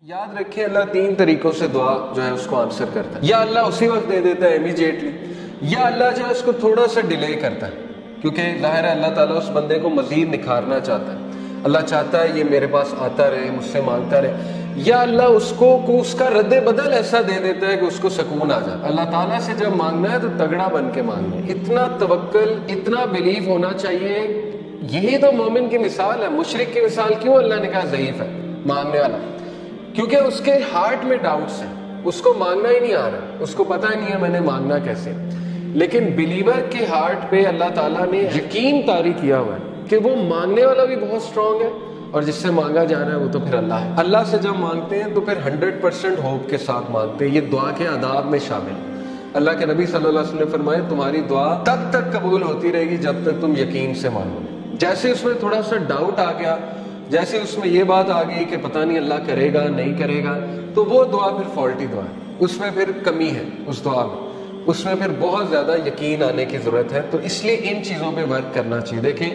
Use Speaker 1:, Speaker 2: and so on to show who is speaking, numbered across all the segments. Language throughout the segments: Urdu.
Speaker 1: یاد رکھیں اللہ تین طریقوں سے دعا جو ہے اس کو آنسر کرتا ہے. یا اللہ اسی وقت دے دیتا ہے امیجیٹلی، یا اللہ جو ہے اس کو تھوڑا سا ڈیلے کرتا ہے، کیونکہ ظاہر ہے اللہ تعالیٰ اس بندے کو مزید نکھارنا چاہتا ہے. اللہ چاہتا ہے یہ میرے پاس آتا رہے، مجھ سے مانگتا رہے. یا اللہ اس کو اس کا رد بدل ایسا دے دیتا ہے کہ اس کو سکون آ جاتا ہے. اللہ تعالیٰ سے جب مانگنا ہے تو تگڑا بن کے مانگنا ہے، اتنا توکل، اتنا بلیف ہونا چاہیے. یہی تو مومن کی مثال ہے. مشرک کی مثال کیوں اللہ نے کہا ضعیف ہے مانگنے والا؟ کیونکہ اس کے ہارٹ میں ڈاؤٹس ہیں، اس کو مانگنا ہی نہیں آ رہا، اس کو پتہ ہی نہیں ہے میں نے مانگنا کیسے. لیکن بلیور کے ہارٹ پہ اللہ تعالیٰ نے یقین طاری کیا ہوا ہے کہ وہ مانگنے والا بھی بہت اسٹرانگ ہے، اور جس سے مانگا جا رہا ہے وہ تو پھر اللہ ہے. اللہ سے جب مانگتے ہیں تو پھر 100% ہوپ کے ساتھ مانگتے ہیں. یہ دعا کے آداب میں شامل ہے. اللہ کے نبی صلی اللہ علیہ وسلم نے فرمائے تمہاری دعا تب تک قبول ہوتی رہے گی جب تک تم یقین سے مانگو. جیسے اس میں تھوڑا سا ڈاؤٹ آ گیا، جیسے اس میں یہ بات آ گئی کہ پتہ نہیں اللہ کرے گا نہیں کرے گا، تو وہ دعا پھر فالٹی دعا ہے، اس میں پھر کمی ہے. اس دعا میں اس میں پھر بہت زیادہ یقین آنے کی ضرورت ہے. تو اس لیے ان چیزوں پہ ورک کرنا چاہیے. دیکھیں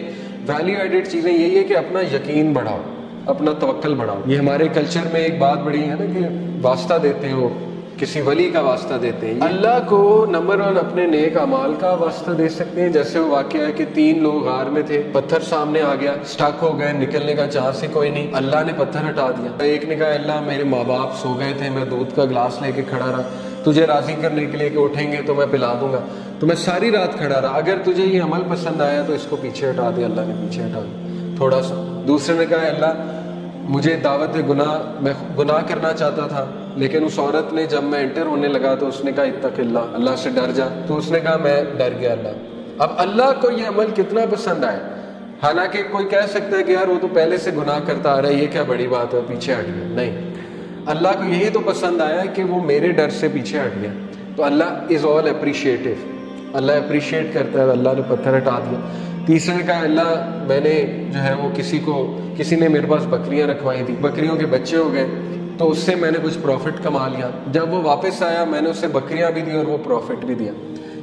Speaker 1: ویلیو ایڈڈ چیزیں یہی ہے کہ اپنا یقین بڑھاؤ، اپنا توکل بڑھاؤ. یہ ہمارے کلچر میں ایک بات بڑی ہے نا کہ واسطہ دیتے ہو، کسی ولی کا واسطہ دیتے ہیں. اللہ کو نمبر 1 اپنے نیک اعمال کا واسطہ دے سکتے ہیں. جیسے وہ واقعہ ہے کہ 3 لوگ غار میں تھے، پتھر سامنے آ گیا، سٹک ہو گئے، نکلنے کا چانس ہی کوئی نہیں. اللہ نے پتھر ہٹا دیا. ایک نے کہا اللہ میرے ماں باپ سو گئے تھے، میں دودھ کا گلاس لے کے کھڑا رہا تجھے راضی کرنے کے لیے کہ اٹھیں گے تو میں پلا دوں گا، تو میں ساری رات کھڑا رہا. اگر تجھے یہ عمل پسند آیا تو اس کو پیچھے ہٹا دے. اللہ نے پیچھے ہٹا دیا تھوڑا سا. دوسرے نے کہا اللہ مجھے دعوت گناہ، میں گناہ کرنا چاہتا تھا، لیکن اس عورت نے جب میں انٹر ہونے لگا تو اس نے کہا اتق اللہ، اللہ سے ڈر جا. تو اس نے کہا میں ڈر گیا اللہ. اب اللہ کو یہ عمل کتنا پسند آئے. حالانکہ کوئی کہہ سکتا ہے کہ یار وہ تو پہلے سے گناہ کرتا آ رہا ہے، یہ کیا بڑی بات ہے پیچھے ہٹ گیا. نہیں، اللہ کو یہی تو پسند آیا کہ وہ میرے ڈر سے پیچھے ہٹ گیا. تو اللہ از آل اپریشیٹو، اللہ اپریشیٹ کرتا ہے. اللہ نے پتھر ہٹا دیا. تیسرے نے کہا اللہ میں نے جو ہے وہ کسی نے میرے پاس بکریاں رکھوائی تھی، بکریوں کے بچے ہو گئے تو اس سے میں نے کچھ پروفٹ کما لیا. جب وہ واپس آیا میں نے اسے بکریاں بھی دی اور وہ پروفٹ بھی دیا.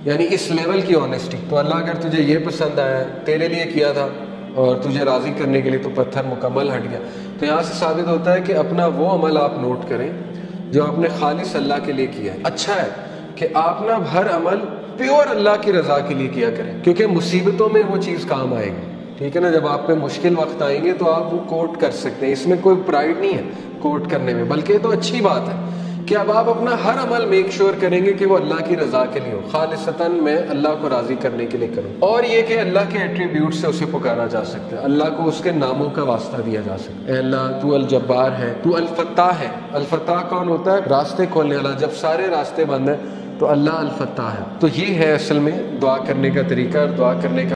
Speaker 1: یعنی اس لیول کی آنیسٹی. تو اللہ اگر تجھے یہ پسند آیا، تیرے لیے کیا تھا اور تجھے راضی کرنے کے لیے، تو پتھر مکمل ہٹ گیا. تو یہاں سے ثابت ہوتا ہے کہ اپنا وہ عمل آپ نوٹ کریں جو آپ نے خالص اللہ کے لیے کیا ہے. اچھا ہے کہ آپ نا ہر عمل پیور اللہ کی رضا کے لیے کیا کریں، کیونکہ مصیبتوں میں وہ چیز کام آئے گی. ٹھیک ہے نا، جب آپ پہ مشکل وقت آئیں گے تو آپ وہ کوٹ کر سکتے ہیں. اس میں کوئی پرائڈ نہیں ہے کوٹ کرنے میں، بلکہ یہ تو اچھی بات ہے کہ اب آپ اپنا ہر عمل میک شور کریں گے کہ وہ اللہ کی رضا کے لیے ہو، خالصتاً میں اللہ کو راضی کرنے کے لیے کروں. اور یہ کہ اللہ کے ایٹریبیوٹ سے اسے پکارا جا سکتا ہے، اللہ کو اس کے ناموں کا واسطہ دیا جا سکتا ہے. اے اللہ تو الجبار ہے، تو الفتاح ہے. الفتاح کون ہوتا ہے؟ راستے کھولنے والا. جب سارے راستے بند ہیں تو اللہ الفتاح ہے. تو یہ ہے اصل میں دعا کرنے کا طریقہ اور دعا کرنے کا